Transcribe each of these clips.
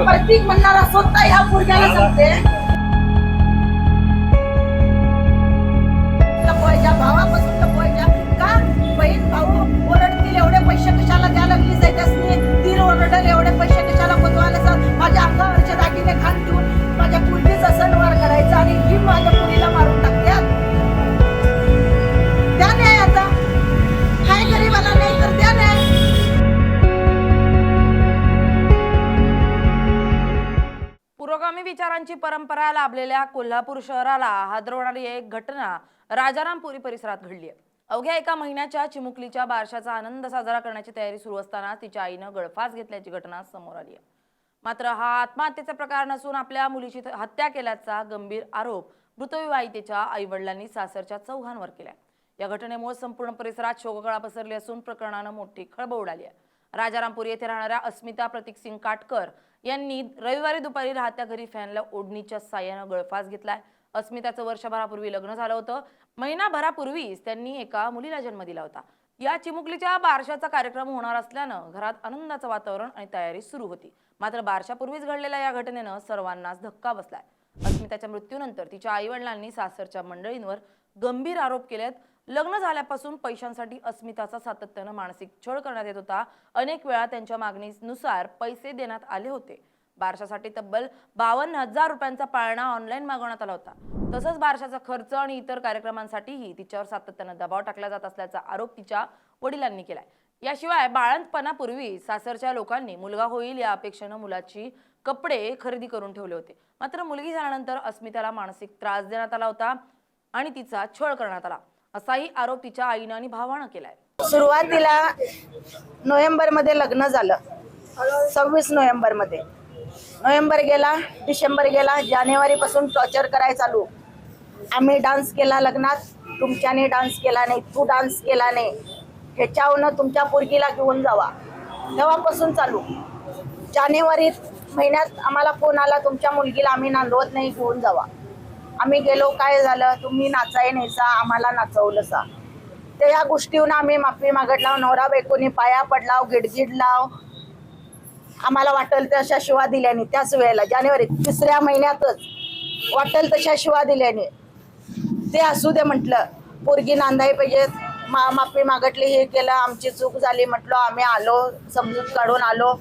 प्रतीक म्हणणारा स्वतः ह्या पोरग्याला सांगते लपवायच्या भावापासून लपवायच्या का बहीण भाऊ ओरडतील एवढे पैसे कशाला द्यायला लागली त्याच्यासनी तीन ओरडल एवढे पैसे कशाला पोचवायला माझ्या अंगावरचे दागिने घाण ठेवून माझ्या पुरीचा सणवार करायचा आणि ही माझ्या पुरीला मारून टाकत्यात त्या नाही आता हाय गरीबाला नाही तर त्या नाही पुरोगामी विचारांची परंपरा लाभलेल्या कोल्हापूर शहराला हादरवणारी एक घटना राजारामपुरी परिसरात घडली आहे। अवघ्या एका महिन्याच्या चिमुकलीच्या बारशाचा आनंद साजरा करण्याची तयारी सुरू असताना तिच्या आईनं गळफास घेतल्याची घटना समोर आली आहे। मात्र हा आत्महत्येचा प्रकार नसून आपल्या मुलीची हत्या केल्याचा गंभीर आरोप मृतविवाहितेच्या आईवडिलांनी सासरच्या चौघांवर केलाय। या घटनेमुळे संपूर्ण परिसरात शोककळा पसरली असून प्रकरणानं मोठी खळबळ उडाली आहे। राजारामपुरी येथे राहणाऱ्या अस्मिता प्रतीक सिंग काटकर यांनी रविवारी दुपारी राहत्या घरी फॅनला ओढणीच्या साह्यानं गळफास घेतलाय। अस्मिताचं वर्षभरापूर्वी लग्न झालं होतं। महिनाभरापूर्वीच त्यांनी एका मुलीला जन्म दिला होता। या चिमुकलीच्या बारशाचा कार्यक्रम होणार असल्यानं घरात आनंदाचं वातावरण आणि तयारी सुरू होती। मात्र बारशापूर्वीच घडलेल्या या घटनेनं सर्वांनाच धक्का बसलाय। अस्मिताच्या मृत्यूनंतर तिच्या आईवडिलांनी सासरच्या मंडळींवर गंभीर आरोप केलेत। लग्न झाल्यापासून पैशांसाठी अस्मिताचा सातत्यानं मानसिक छळ करण्यात येत होता। अनेक वेळा त्यांच्या मागणीनुसार पैसे देण्यात आले होते। बारशासाठी तब्बल 52,000 रुपयांचा पाळणा ऑनलाईन मागवण्यात आला होता। तसंच बारशाचा खर्च आणि इतर कार्यक्रमांसाठीही तिच्यावर सातत्यानं दबाव टाकला जात असल्याचा आरोप तिच्या वडिलांनी केलाय। याशिवाय बाळंतपणापूर्वी सासरच्या लोकांनी मुलगा होईल या अपेक्षेनं मुलाची कपडे खरेदी करून ठेवले होते। मात्र मुलगी झाल्यानंतर अस्मिताला मानसिक त्रास देण्यात आला होता आणि तिचा छळ करण्यात आला असाही आरोप तिच्या आईनं आणि भावानं केलाय। सुरुवातीला नोव्हेंबर मध्ये लग्न झालं 26 नोव्हेंबर मध्ये नोव्हेंबर गेला डिसेंबर गेला जानेवारी पासून टॉर्चर करायला चालू। आम्ही डान्स केला लग्नात तुमच्याने डान्स केला नाही तू डान्स केला नाही ह्याच्यावरनं तुमच्या पोरगीला घेऊन जावा तेव्हापासून चालू। जानेवारी महिन्यात आम्हाला फोन आला तुमच्या मुलगीला आम्ही नांदवत नाही घेऊन जावा। आम्ही गेलो काय झालं तुम्ही नाचाय नाहीसा आम्हाला नाचवलंसा ते या गोष्टीवरून आम्ही माफी मागितला। नवरा बायकोनी पाया पडलाव गिडगिडलाव आम्हाला वाटेल तशा शिवा दिल्याने त्याच वेळेला जानेवारी 3ऱ्या महिन्यातच वाटेल तशा शिवा दिल्याने ते असू दे म्हटलं पोरगी नांदाय पाहिजे माफी मागितली हे केलं आमची चूक झाली म्हटलं आम्ही आलो समजूत काढून आलो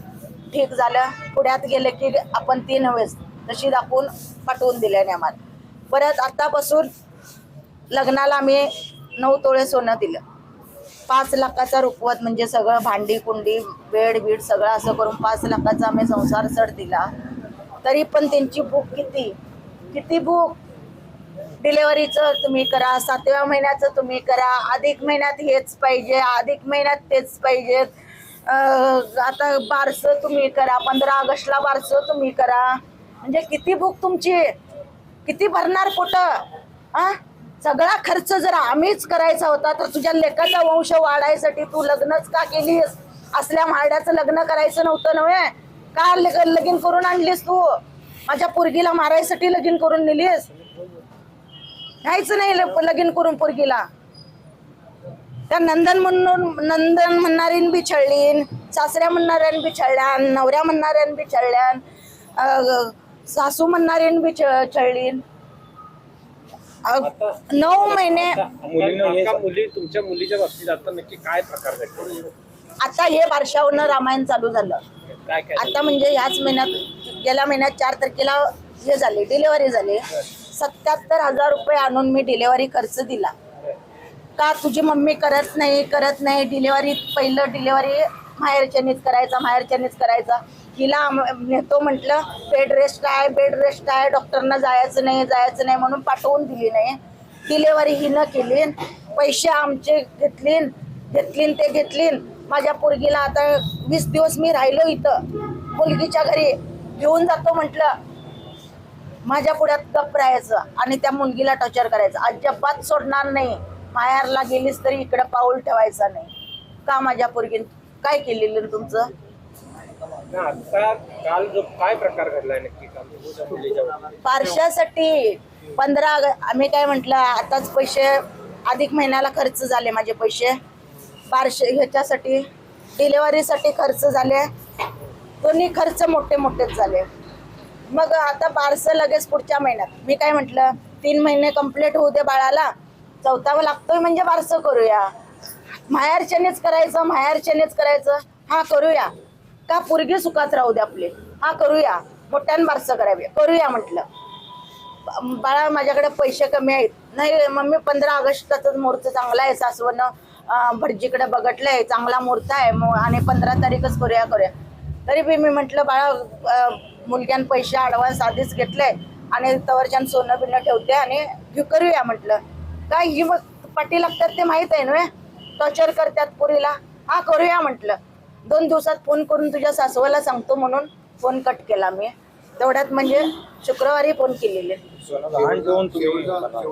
ठीक झालं। पुढ्यात गेले की आपण 3 वेळेस तशी दाखवून पाठवून दिल्याने आम्हाला परत आतापासून लग्नाला आम्ही 9 तोळे सोनं दिलं 5 लाखाचा रुपवत म्हणजे सगळं भांडी कुंडी बेड बीड सगळं असं करून 5 लाखाचा आम्ही संसार सड दिला। तरी पण त्यांची भूक किती भूक डिलेव्हरीचं तुम्ही करा 7व्या महिन्याचं तुम्ही करा अधिक महिन्यात हेच पाहिजे अधिक महिन्यात तेच पाहिजेत आता बारसं तुम्ही करा 15 ऑगस्टला बारसं तुम्ही करा म्हणजे किती भूक तुमची किती भरणार पोटं सगळा खर्च जर आम्हीच करायचा होता तर तुझ्या लेकाचा वंश वाढायसाठी तू लग्नच का केलीस असल्या म्हारड्याचं लग्न करायचं नव्हतं नव्हे का लगीन करून आणलीस तू माझ्या पोरगीला मारायसाठी लगीन करून नेलीस नाहीच नाही लगीन करून पोरगीला त्या नंदन म्हणणारीन बी छळलीन सासऱ्या म्हणणाऱ्यान बी छळल्यान नवऱ्या म्हणणाऱ्यान बी छळल्यान सासू म्हणणारीन बी छळलीन 9 महिने तुमच्या मुलीच्या बाबतीत आता नक्की काय प्रकार घडले? आता हे बारशावरनं रामायण चालू झालं आता म्हणजे याच महिन्यात गेल्या महिन्यात 4 तारखेला हे झाले डिलेव्हरी झाली 77,000 रुपये आणून मी डिलेव्हरी खर्च दिला का तुझी मम्मी करत नाही डिलेव्हरी पहिलं डिलेव्हरी माहेरच्यानीच करायचा हिला नेतो म्हटलं बेड रेस्ट आहे डॉक्टरना जायचं नाही म्हणून पाठवून दिली नाही डिलेव्हरी हिनं केली पैसे आमचे घेतलीन माझ्या पोरगीला आता 20 दिवस मी राहिलो इथं मुलगीच्या घरी घेऊन जातो म्हटलं माझ्या पुढ्यात गप्प राहायचं आणि त्या मुलगीला टॉर्चर करायचं अजिबात सोडणार नाही माहेरला गेलीस तरी इकडे पाऊल ठेवायचा नाही का माझ्या पोरगीन काय केलेलं तुमचं काल जो काय प्रकार घडलाय नक्की बारशासाठी 15 आम्ही काय म्हटलं आताच पैसे अधिक महिन्याला खर्च झाले माझे पैसे बारशे ह्याच्यासाठी डिलेव्हरीसाठी खर्च झाले दोन्ही खर्च मोठे मोठेच झाले. मग आता बारसं लगेच पुढच्या महिन्यात. मी काय म्हटलं 3 महिने कंप्लीट होऊ दे बाळाला, 4था लागतोय म्हणजे बारसं करूया. माहेरच्यानेच करायचं. हा करूया का, पोरगी सुखात राहू दे आपली. हा करूया, मोठ्यानं बारसं करूया म्हटलं. बाळा माझ्याकडे पैसे कमी आहेत. नाही मम्मी 15 ऑगस्टचाच मुहूर्त चांगला आहे, सासवनं भटजीकडे बघितलंय, चांगला मुहूर्त आहे आणि 15 तारीखच करूया. तरी बी मी म्हटलं बाळा मुलग्यान पैसे ॲडव्हान्स आधीच घेतले आणि तवरच्यान सोनं बिनं ठेवते आणि करूया म्हटलं. काय ही पाठी लागतात ते माहीत आहे ना, टॉर्चर करतात पोरीला. हा करूया म्हटलं. 2 दिवसात फोन करून तुझ्या सासवाला सांगतो म्हणून फोन कट केला मी. तेवढ्यात म्हणजे शुक्रवारी फोन केलेले.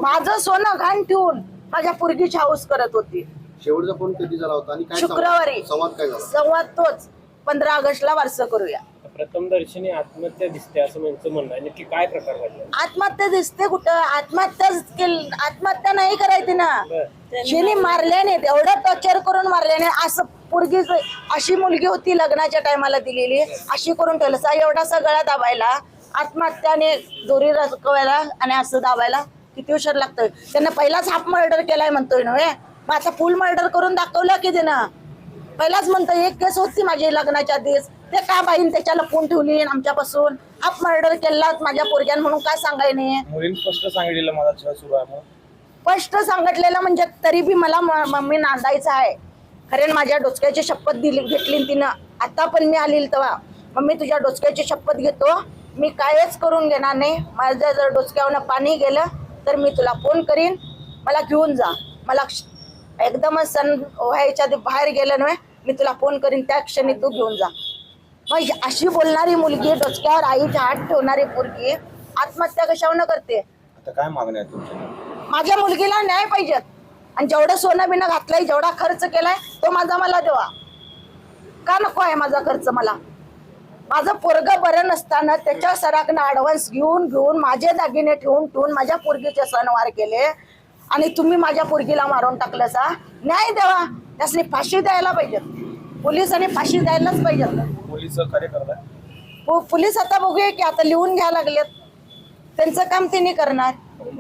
माझं सोनं घाण ठेवून माझ्या पोरगीची हाऊस करत होती. शेवटचा फोन कधी झाला होता आणि काय शुक्रवारी. संवाद काय झाला? संवाद तोच 15 ऑगस्टला वारसं करूया. प्रथमदर्शनी आत्महत्या दिसते असं त्यांचं म्हणणं आहे. नक्की काय प्रकार घडला? आत्महत्या दिसते कुठं? आत्महत्या नाही करायची ना. शिनी मारल्याने एवढं टॉर्चर करून मारल्याने. असं पोरगी अशी मुलगी होती लग्नाच्या टायमाला दिलेली, अशी करून ठेवलं. एवढासा गळा दाबायला, आत्महत्याने दोरी रचकवायला आणि असं दाबायला किती उशीर लागतोय. त्यांना पहिलाच हाफ मर्डर केलाय म्हणतोय नव्हे, मग आता फुल मर्डर करून दाखवलं की त्यानं. पहिलाच म्हणतोय एक केस होती माझी लग्नाच्या दिवस, ते का बाईन त्याच्याला फोन ठेवली आमच्यापासून. हाफ मर्डर केलात माझ्या पोरग्यान म्हणून काय सांगाय नाही. मुलीन स्पष्ट सांगितलेलं मला छळ सुरू आहे. स्पष्ट सांगितलेलं म्हणजे तरी बी मला मम्मी नांदायचं आहे. खरे माझ्या डोसक्याची शपथ घेतली तिनं. आता पण मी आली तेव्हा मम्मी तुझ्या डोसक्याची शपथ घेतो, मी कायच करून घेणार नाही. माझ्या जर डोसक्यावरनं पाणी गेलं तर मी तुला फोन करीन, मला घेऊन जा. मला एकदमच सण व्हायच्या आधी बाहेर गेलं नव्हे, मी तुला फोन करीन, त्या क्षणी तू घेऊन जा. मग अशी बोलणारी मुलगी, डोसक्यावर आईचा हात ठेवणारी पोरगी आत्महत्या कशावर करते? आता काय मागण्या आहे तुमच्या? माझ्या मुलगीला न्याय पाहिजेत. आणि जेवढं सोनं बिनं घातलंय, जेवढा खर्च केलाय तो माझा मला देवा. का नको आहे माझा खर्च मला? माझं पोरगं बरं नसताना त्याच्या सराकनं ॲडव्हान्स घेऊन माझे दागिने ठेवून माझ्या पोरगीचे सणवार केले आणि तुम्ही माझ्या पोरगीला मारून टाकलं सा. न्याय द्यावा. त्यासनी फाशी द्यायला पाहिजेत. पोलिसांनी फाशी द्यायलाच पाहिजेत. पोलीस सहकार्य करताय? पोलीस आता बघूया की आता लिहून घ्यायला लागलेत. त्यांचं काम त्यांनी करणार,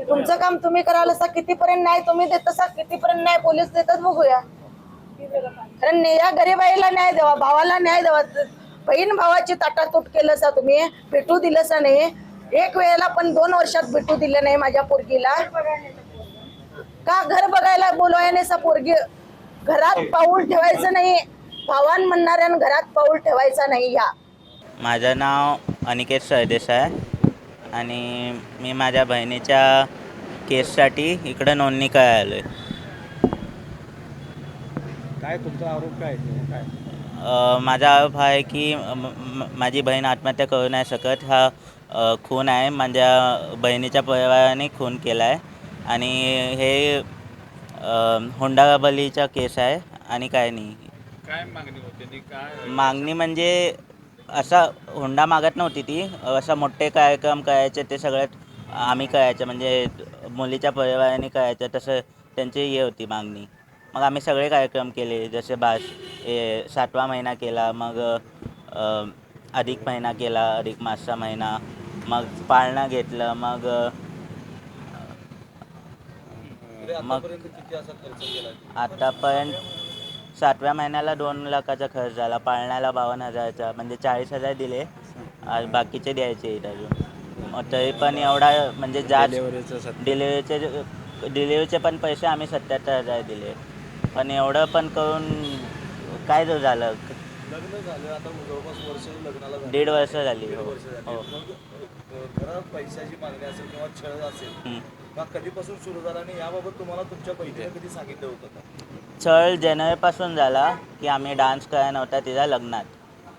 तुमचं काम तुम्ही कराल. असा कितीपर्यंत न्याय तुम्ही देत असा, कितीपर्यंत न्याय पोलीस देतात बघूया. कारण या गरीबाईला न्याय द्यावा, भावाला न्याय द्यावा. बहीण भावाची ताटातूट केलं सा तुम्ही, भेटू दिलं सा नाही. एक वेळेला पण 2 वर्षात भेटू दिलं नाही माझ्या पोरगीला. का घर बघायला बोलवाय नाही सा? पोरगी घरात पाऊल ठेवायचं नाही, भावान म्हणणाऱ्यानं घरात पाऊल ठेवायचा नाही. या माझं नाव अनिकेत सरदेसाई आहे आणि मी माझ्या बहिणीच्या केससाठी इकडं नोंदणी करायला आलो आहे. काय तुमचा आरोप काय आहे? माझा आरोप आहे की माझी बहीण आत्महत्या करू नाही शकत. हा खून आहे. माझ्या बहिणीच्या परिवाराने खून केला आहे आणि हे हुंडाबळीचा केस आहे आणि काय नाही. काय मागणी होती? काय मागणी म्हणजे असा हुंडा मागत नव्हती ती, असं मोठे कार्यक्रम करायचे ते सगळ्यात आम्ही करायचं, म्हणजे मुलीच्या परिवाराने करायचं, तसं त्यांची हे होती मागणी. मग आम्ही सगळे कार्यक्रम केले, जसे 7वा महिना केला, मग अधिक महिना केला, अधिक मासचा महिना, मग पाळणं घेतलं, मग आतापर्यंत 7व्या महिन्याला 2 लाखाचा खर्च झाला, पाळण्याला 52,000चा, म्हणजे 40,000 दिले, बाकीचे द्यायचे आहेत अजून. मग तरी पण एवढा म्हणजे जास्त डिलिव्हरीचे पण पैसे आम्ही 77,000 दिले. पण एवढं पण करून काय जो झालं? लग्न झालं आता जवळपास वर्ष लग्नाला झालं. 1.5 वर्ष झाली. हो हो. घरात पैशाची मागणी असेल किंवा छळ असेल, मग कधीपासून सुरू झाला आणि याबाबत तुम्हाला तुमच्या बहिणीने कधी सांगितलं होतं का? छळ जानेवारीपासून झाला की आम्ही डान्स करायला नव्हता तिच्या लग्नात,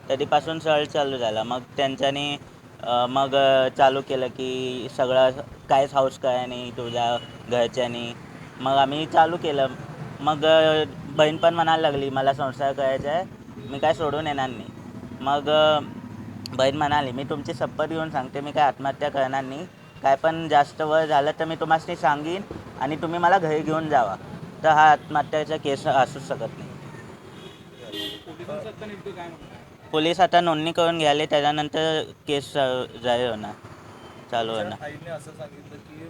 कधीपासून छळ चालू झाला. मग त्यांच्यानी मग चालू केलं की सगळं काहीच हाऊस करायला नाही तुझ्या घरच्यांनी. मग आम्ही चालू केलं. मग बहीण पण म्हणायला लागली मला संसार करायचा आहे, मी काय सोडून येणार नाही. मग बहीण म्हणाली मी तुमची शपथ घेऊन सांगते मी काय आत्महत्या करणार नाही, काय पण जास्त वय झालं तर मी तुम्हाला सांगीन आणि तुम्ही मला घरी घेऊन जावा. तर हा आत्महत्याचा केस असू शकत नाही. पोलीस आता नोंदणी करून घ्यायला, त्याच्यानंतर केस जाहीर होणार, चालू होणार. त्यांच्या आईने असं सांगितलं की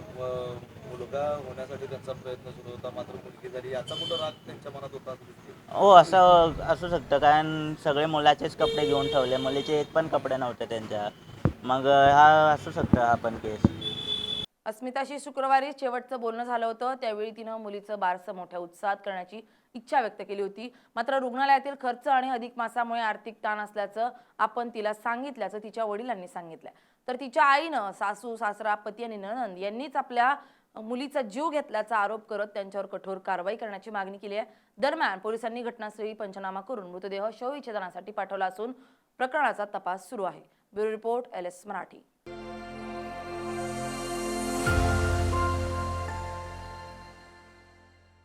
मुलगा होण्यासाठी त्यांचा प्रयत्न सुरू होता, मात्र मुलगी झाली. याचा कुठं राग त्यांच्या मनात होता असं दिसते? हो, असं असू शकतं, कारण सगळे मुलाचेच कपडे घेऊन ठेवले, मुलीचे एक पण कपडे नव्हते त्यांच्या. मग हा असू शकतं हा पण केस. अस्मिताशी शुक्रवारी शेवटचं बोलणं झालं होतं. त्यावेळी तिनं मुलीचं बारसं मोठ्या उत्साहात करण्याची इच्छा व्यक्त केली होती. मात्र रुग्णालयातील खर्च आणि अधिक मासामुळे आर्थिक ताण असल्याचं आपण तिला सांगितल्याचं तिच्या वडिलांनी सांगितलंय. तर तिच्या आईनं सासू सासरा पती आणि नणंद यांनीच आपल्या मुलीचा जीव घेतल्याचा आरोप करत त्यांच्यावर कठोर कारवाई करण्याची मागणी केली आहे. दरम्यान पोलिसांनी घटनास्थळी पंचनामा करून मृतदेह शवविच्छेदनासाठी पाठवला असून प्रकरणाचा तपास सुरू आहे. Bureau report LS Marathi.